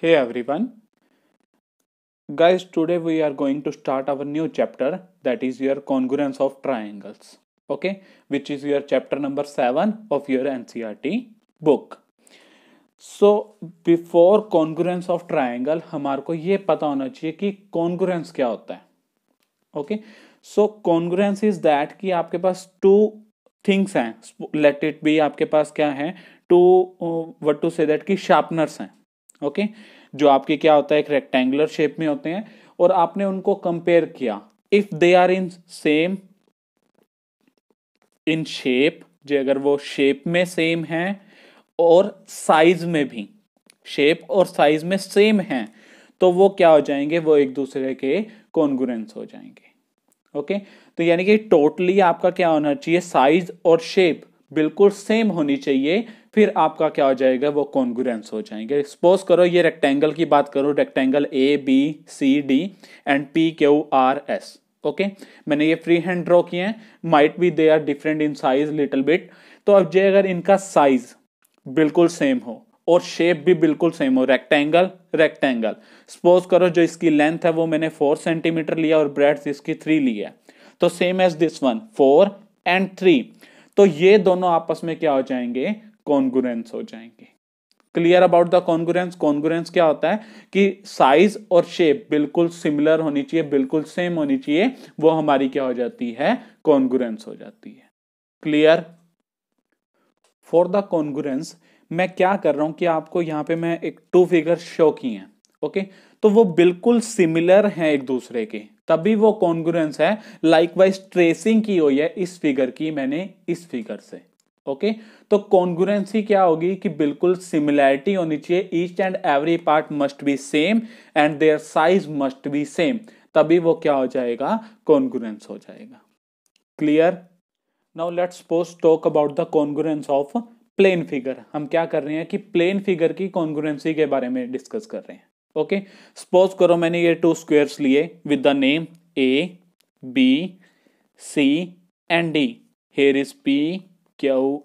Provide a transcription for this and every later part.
Hey everyone, guys. Today we are going to start our new chapter, that is your congruence of triangles. Okay, which is your chapter number 7 of your NCERT book. So before congruence of triangle हमारे को ये पता होना चाहिए कि congruence क्या होता है. Okay, so congruence is that कि आपके पास टू थिंग्स हैं. लेट इट बी, आपके पास क्या है, to what to say that कि शार्पनर्स हैं. ओके, जो आपके क्या होता है, एक रेक्टेंगुलर शेप में होते हैं और आपने उनको कंपेयर किया. If they are in same in shape, जो अगर वो शेप में सेम है और साइज में भी, शेप और साइज में सेम है, तो वो क्या हो जाएंगे, वो एक दूसरे के कॉन्ग्रुएंस हो जाएंगे. ओके, तो यानी कि टोटली आपका क्या होना चाहिए, साइज और शेप बिल्कुल सेम होनी चाहिए, फिर आपका क्या हो जाएगा, वो कॉन्ग्रुएंस हो जाएंगे. सपोज करो ये रेक्टेंगल की बात करो, rectangle A B C D and P Q R S. Okay, मैंने ये फ्री हैंड ड्रॉ किए हैं. Might be they are different in size little bit. तो अब जो अगर इनका साइज बिल्कुल सेम हो और शेप भी बिल्कुल सेम हो, रेक्टेंगल रेक्टेंगल, सपोज करो जो इसकी लेंथ है वो मैंने 4 सेंटीमीटर लिया और ब्रेड्थ इसकी 3 लिया, तो same as this one 4 and 3, तो ये दोनों आपस में क्या हो जाएंगे, कॉन्ग्रुएंस हो जाएंगे. Clear about the congruence. Congruence क्या होता है कि साइज और शेप बिल्कुल सिमिलर होनी चाहिए, बिल्कुल सेम होनी चाहिए, वो हमारी क्या हो जाती है, कॉन्ग्रुएंस हो जाती है. क्लियर. फॉर द कॉन्ग्रुएंस मैं क्या कर रहा हूं कि आपको यहां पे मैं एक टू फिगर शो किए हैं. ओके, तो वो बिल्कुल सिमिलर हैं एक दूसरे के, तभी वो कॉन्ग्रुएंस है. लाइकवाइज ट्रेसिंग की हुई है इस फिगर की मैंने इस फिगर से. ओके, तो कॉन्ग्रुएंसी क्या होगी कि बिल्कुल सिमिलैरिटी होनी चाहिए. Each and every part must be same and their size must be same, तभी वो क्या हो जाएगा, कॉन्ग्रुएंस हो जाएगा. Clear. Now let's suppose talk about the congruence of plane figure. हम क्या कर रहे हैं कि प्लेन फिगर की कॉन्ग्रुएंसी के बारे में डिस्कस कर रहे हैं. ओके, सपोज करो मैंने ये टू स्क्वायर्स लिए with the name A B C and D. Here is P Q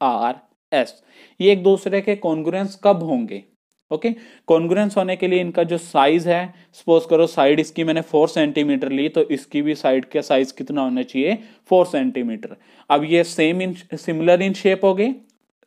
R S. ये एक दूसरे के कॉन्ग्रुएंस कब होंगे. ओके, कॉन्ग्रुएंस होने के लिए इनका जो साइज है, सपोज करो साइड इसकी मैंने 4 सेंटीमीटर ली, तो इसकी भी साइड का साइज कितना होना चाहिए, 4 सेंटीमीटर. अब ये same in similar in shape हो गए,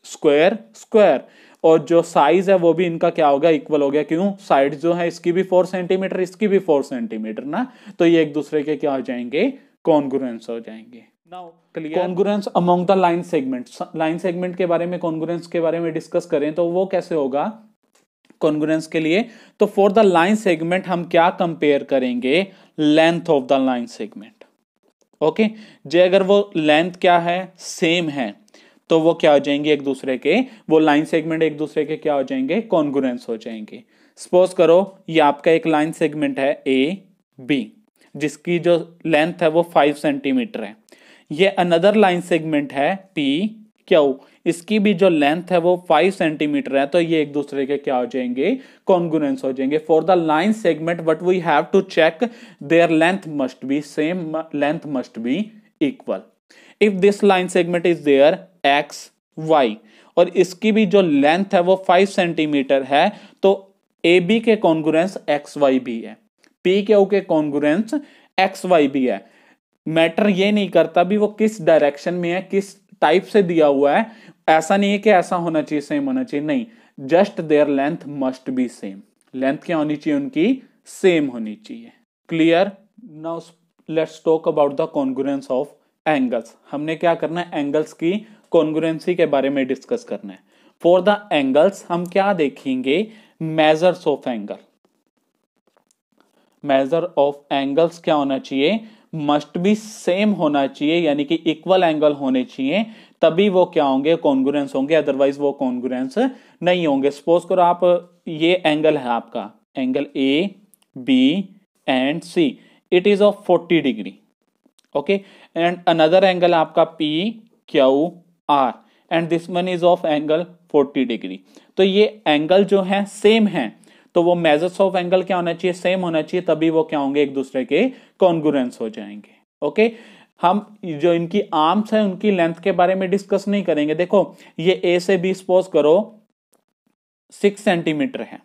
स्क्वायर स्क्वायर, और जो साइज है वो भी इनका क्या हो गया, इक्वल हो गया. क्यों, साइड जो है इसकी भी 4 सेंटीमीटर, इसकी भी 4 सेंटीमीटर ना, तो ये एक दूसरे के क्या हो जाएंगे, कॉन्ग्रुएंस हो जाएंगे. Now congruence among the line segment. Line segment के बारे में, कॉन्ग्रुएंस के बारे में डिस्कस करें तो वो कैसे होगा कॉन्ग्रुएंस के लिए. तो फॉर द लाइन सेगमेंट हम क्या कंपेयर करेंगे, length of the line segment. Okay, जो अगर वो लेंथ क्या है, सेम है, तो वो क्या हो जाएंगे एक दूसरे के, वो लाइन सेगमेंट एक दूसरे के क्या हो जाएंगे, कॉन्ग्रुएंस हो जाएंगे. सपोज करो ये आपका एक लाइन सेगमेंट है ए बी, जिसकी जो लेंथ है वो 5 सेंटीमीटर है. ये अनदर लाइन सेगमेंट है पी क्यू, इसकी भी जो लेंथ है वो 5 सेंटीमीटर है, तो ये एक दूसरे के क्या हो जाएंगे, कॉन्ग्रुएंस हो जाएंगे. For the line segment what we have to check, their length must be same, length must be equal. If this line segment is there X Y, और इसकी भी जो लेंथ है वो 5 सेंटीमीटर है, तो ए बी के कॉन्ग्रुएंस एक्स वाई भी है, पी क्यू के कॉन्ग्रुएंस एक्स वाई भी है. मैटर ये नहीं करता भी वो किस डायरेक्शन में है, किस टाइप से दिया हुआ है. ऐसा नहीं है कि ऐसा होना चाहिए, सेम होना चाहिए, नहीं, just there length must be same. Length क्या होनी चाहिए उनकी, सेम होनी चाहिए. Clear. Now let's talk about the congruence of angles. हमने क्या करना है, एंगल्स की कॉन्ग्रुएंसी के बारे में डिस्कस करना है. फॉर द एंगल्स हम क्या देखेंगे, measures of angle. Measure of angles क्या होना चाहिए, मस्ट बी सेम होना चाहिए, यानी कि इक्वल एंगल होने चाहिए, तभी वो क्या होंगे, कॉन्ग्रुएंस होंगे, अदरवाइज वो कॉन्ग्रुएंस नहीं होंगे. सपोज करो आप, ये एंगल है आपका, angle A B and C, it is of 40 degree. Okay, and another angle आपका P Q R, and this one is of angle 40 degree. तो ये एंगल जो है सेम है, तो वो मेजर्स ऑफ एंगल क्या होना चाहिए, सेम होना चाहिए, तभी वो क्या होंगे, एक दूसरे के कॉन्ग्रुएंस हो जाएंगे. ओके, हम जो इनकी आर्म्स है उनकी लेंथ के बारे में डिस्कस नहीं करेंगे. देखो ये ए से बी सपोज करो 6 सेंटीमीटर है,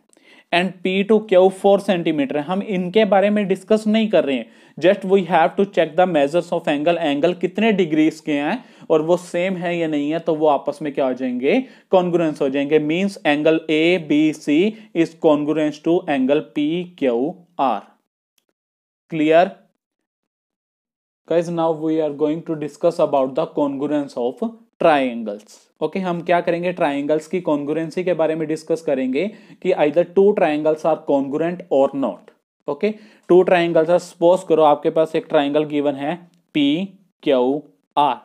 and P to Q 4 centimetre है। हम इनके बारे में डिस्कस नहीं कर रहे हैं, just we have to check the measures of angle, angle कितने डिग्रीज के हैं और वो सेम है या नहीं है, तो वो आपस में क्या हो जाएंगे, कॉन्ग्रुएंस हो जाएंगे। Means angle ABC is congruence to angle PQR। Clear guys, now we are going to discuss about the congruence of triangles. Okay हम क्या करेंगे, ट्राइंगल्स की कॉन्ग्रुएंसी के बारे में डिस्कस करेंगे कि either two triangles are congruent और not. Okay two triangles are, suppose करो आपके पास एक ट्राइंगल गिवन है PQR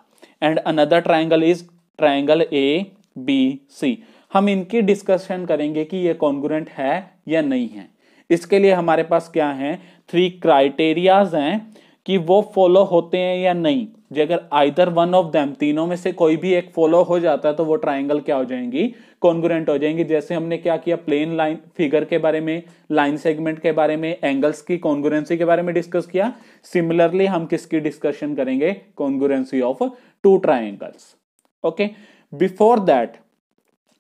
and another triangle is triangle ABC। हम इनकी डिस्कशन करेंगे कि ये कॉन्ग्रुएंट है या नहीं है। इसके लिए हमारे पास क्या है, 3 क्राइटेरियाज हैं कि वो फॉलो होते हैं या नहीं। जो अगर आइदर वन ऑफ देम, तीनों में से कोई भी एक फॉलो हो जाता है तो वो ट्राइंगल क्या हो जाएंगी, कॉन्ग्रुएंट हो जाएंगी। जैसे हमने क्या किया, प्लेन लाइन फिगर के बारे में, लाइन सेगमेंट के बारे में, एंगल्स की कॉन्ग्रुएंसी के बारे में डिस्कस किया। सिमिलरली हम किसकी डिस्कशन करेंगे, congruency of two triangles. Okay before that,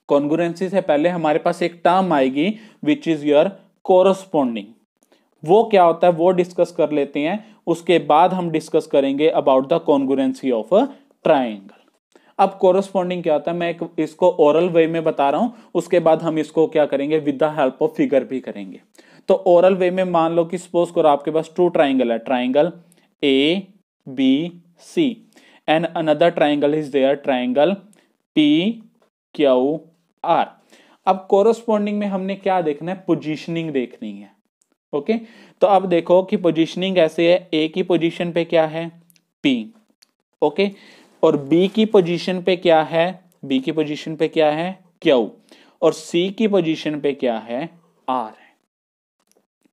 congruency से पहले हमारे पास एक टर्म आएगी विच इज योर कोरस्पॉन्डिंग। वो क्या होता है वो डिस्कस कर लेते हैं, उसके बाद हम डिस्कस करेंगे about the congruency of a triangle. अब कोरस्पॉन्डिंग क्या होता है, मैं इसको ओरल वे में बता रहा हूं, उसके बाद हम इसको क्या करेंगे, with the help of figure भी करेंगे। तो ओरल वे में मान लो कि सपोज करो आपके पास टू ट्राइंगल है, triangle ABC and another triangle is there, triangle PQR। अब कोरस्पॉन्डिंग में हमने क्या देखना है, पोजीशनिंग देखनी है। ओके तो अब देखो कि पोजीशनिंग ऐसे है, ए की पोजीशन पे क्या है P, ओके और बी की पोजीशन पे क्या है, बी की पोजीशन पे क्या है Q और सी की पोजीशन पे क्या है R है।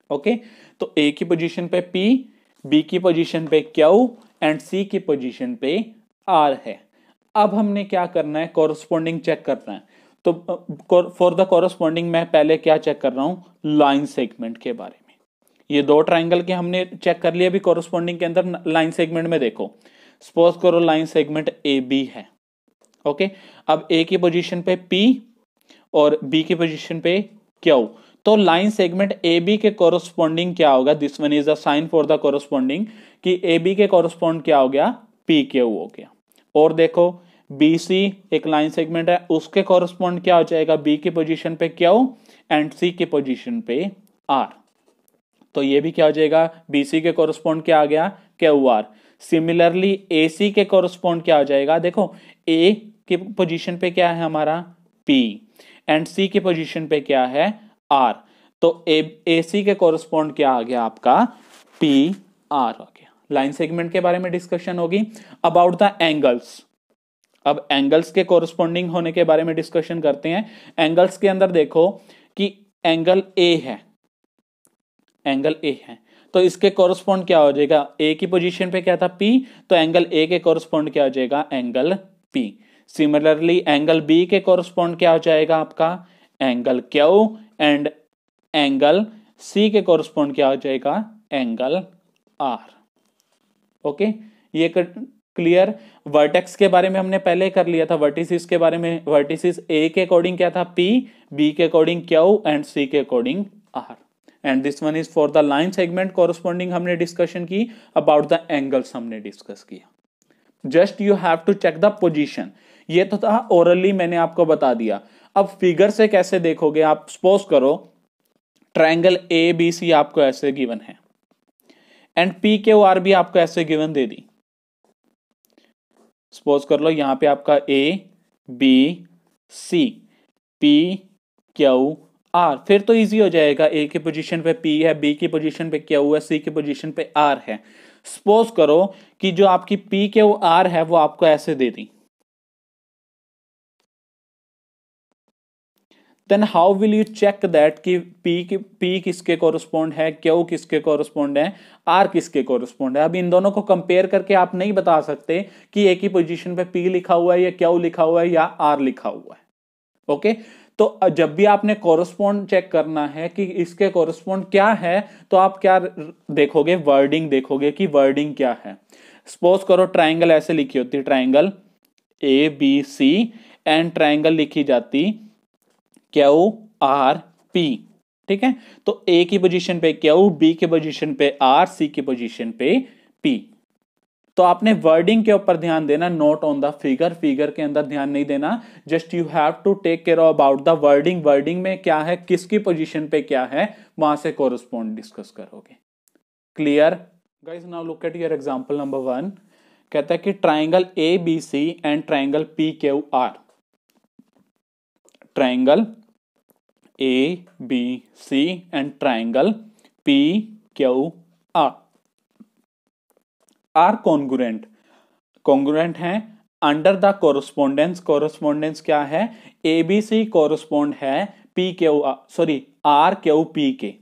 ओके तो ए की पोजीशन पे P, बी की पोजीशन पे Q एंड सी की पोजीशन पे R है। अब हमने क्या करना है, कोरस्पॉन्डिंग चेक करना है। तो फॉर द कोरस्पॉन्डिंग मैं पहले क्या चेक कर रहा हूं, लाइन सेगमेंट के बारे में। ये दो ट्राइंगल के हमने चेक कर लिया, अभी कोरस्पॉन्डिंग के अंदर लाइन सेगमेंट में देखो, सपोज करो लाइन सेगमेंट AB है। ओके अब ए की पोजीशन पे P और बी की पोजीशन पे Q, तो लाइन सेगमेंट AB के कोरस्पॉन्डिंग क्या होगा, this one is the sign for the corresponding, कि AB के कोरस्पॉन्ड क्या हो गया, PQ हो गया। और देखो BC एक लाइन सेगमेंट है, उसके कोरस्पॉन्ड क्या हो जाएगा, B की पोजीशन पे Q एंड C की पोजीशन पे R। तो ये भी क्या हो जाएगा, BC के कोरस्पॉन्ड क्या आ गया, QR। सिमिलरली AC के कोरस्पॉन्ड क्या हो जाएगा, देखो A की पोजीशन पे क्या है हमारा P एंड C की पोजीशन पे क्या है R। तो AC के कोरस्पॉन्ड क्या आ गया आपका PR हो गया। लाइन सेगमेंट के बारे में डिस्कशन होगी। अबाउट द एंगल्स, अब एंगल्स के कोरस्पॉन्डिंग होने के बारे में डिस्कशन करते हैं। एंगल्स के अंदर देखो कि एंगल A है, एंगल A है तो इसके कोरस्पॉन्ड क्या हो जाएगा, A की पोजीशन पे क्या था P, तो एंगल A के कोरस्पॉन्ड क्या हो जाएगा, angle P। Similarly angle B के कोरस्पॉन्ड क्या हो जाएगा आपका, angle Q and angle C के कोरस्पॉन्ड क्या हो जाएगा, एंगल R। ओके ये क्लियर। वर्टेक्स के बारे में हमने पहले कर लिया था, वर्टिसिस के बारे में, वर्टिसिस A के अकॉर्डिंग क्या था P, B के अकॉर्डिंग Q एंड C के according R। And this one is for the line segment corresponding हमने डिस्कशन की। अबाउट द एंगल्स हमने डिस्कस किया। Just you have to check the position, ये तो था ओरली मैंने आपको बता दिया। अब फिगर से कैसे देखोगे आप, सपोज करो ट्राइंगल ABC आपको ऐसे गिवन है एंड PQR भी आपको ऐसे गिवन दे दी। सपोज कर लो यहां पे आपका ABC PQR, फिर तो इजी हो जाएगा, A की पोजीशन पे P है, B की पोजीशन पे Q है, C की पोजीशन पे R है। सपोज करो कि जो आपकी PQR है वो आपको ऐसे दे दी, then how will you check that कि P किसके कोरस्पॉन्ड है, Q किसके कोरस्पॉन्ड है, R किसके कोरस्पॉन्ड है। अब इन दोनों को कंपेयर करके आप नहीं बता सकते कि A की पोजीशन पे P लिखा हुआ है या Q लिखा हुआ है या R लिखा हुआ है। ओके तो जब भी आपने कोरस्पॉन्ड चेक करना है कि इसके कोरस्पॉन्ड क्या है, तो आप क्या देखोगे, वर्डिंग देखोगे कि वर्डिंग क्या है। सपोज करो ट्राइंगल ऐसे लिखी होती, ट्राइंगल ABC एंड ट्राइंगल लिखी जाती QRP। ठीक है। तो ए की पोजीशन पे क्यू, बी की पोजीशन पे आर, सी की पोजीशन पे पी। तो आपने वर्डिंग के ऊपर ध्यान देना, not on the figure, figure के अंदर ध्यान नहीं देना। Just you have to take care about the wording, wording में क्या है, किसकी पोजीशन पे क्या है, वहां से कोरस्पॉन्ड डिस्कस करोगे। Clear guys? Now look at your example number 1। कहता है कि triangle A B C and triangle P Q R, triangle A B C and triangle P Q R are congruent, congruent है under the correspondence. Correspondence क्या है, A B C correspond है P Q, sorry R Q P के।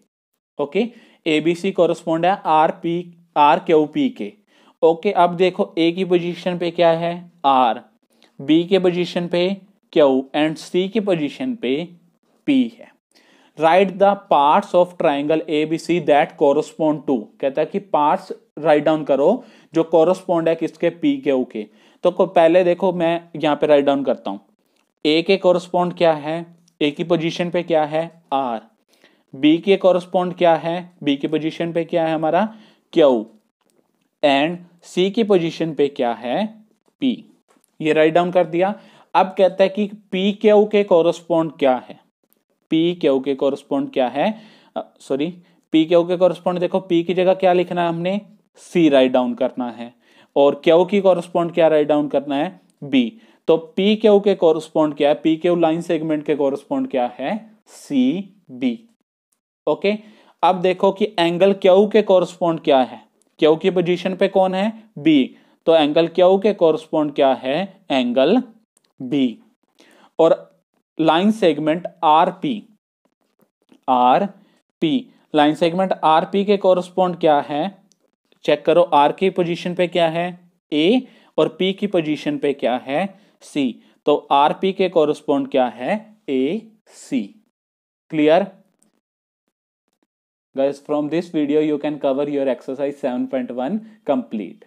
Okay, A B C correspond है R Q P के। Okay, अब देखो A की पोजीशन पे क्या है आर, बी के पोजीशन पे क्यू एंड सी की पोजीशन पे पी है। Right the parts of triangle A B C that correspond to, कहता है कि पार्ट्स राइट डाउन करो जो कोरस्पोंड है किसके, पी क्यू के। तो पहले देखो मैं यहां पे राइट डाउन करता हूं, ए के कोरस्पोंड क्या है, ए की पोजीशन पे क्या है आर, बी के कोरस्पोंड क्या है, बी की पोजीशन पे क्या है हमारा क्यू, एंड सी की पोजीशन पे क्या है पी। ये राइट डाउन कर दिया। अब कहता है कि पी क्यू के कोरस्पोंड क्या है, पी क्यू के कोरस्पोंड क्या है, सॉरी पी क्यू के कोरस्पोंड, देखो पी की जगह क्या लिखना है हमने, सी राइट डाउन करना है, और क्यू की कोरस्पोंड क्या राइट डाउन करना है, बी। तो पी क्यू के कोरस्पोंड क्या है, पी क्यू लाइन सेगमेंट के कोरस्पोंड क्या है, सी बी। ओके, अब देखो कि एंगल क्यू के कोरस्पोंड क्या है, क्यू की पोजीशन पे कौन है बी, तो एंगल क्यू के कोरस्पोंड क्या है एंगल बी। और line segment RP, line segment RP के कोरस्पोंड क्या है, चेक करो आर की पोजीशन पे क्या है ए और पी की पोजीशन पे क्या है सी, तो आरपी के कोरस्पोंड क्या है A C. Clear guys? From this video you can cover your exercise 7.1 complete.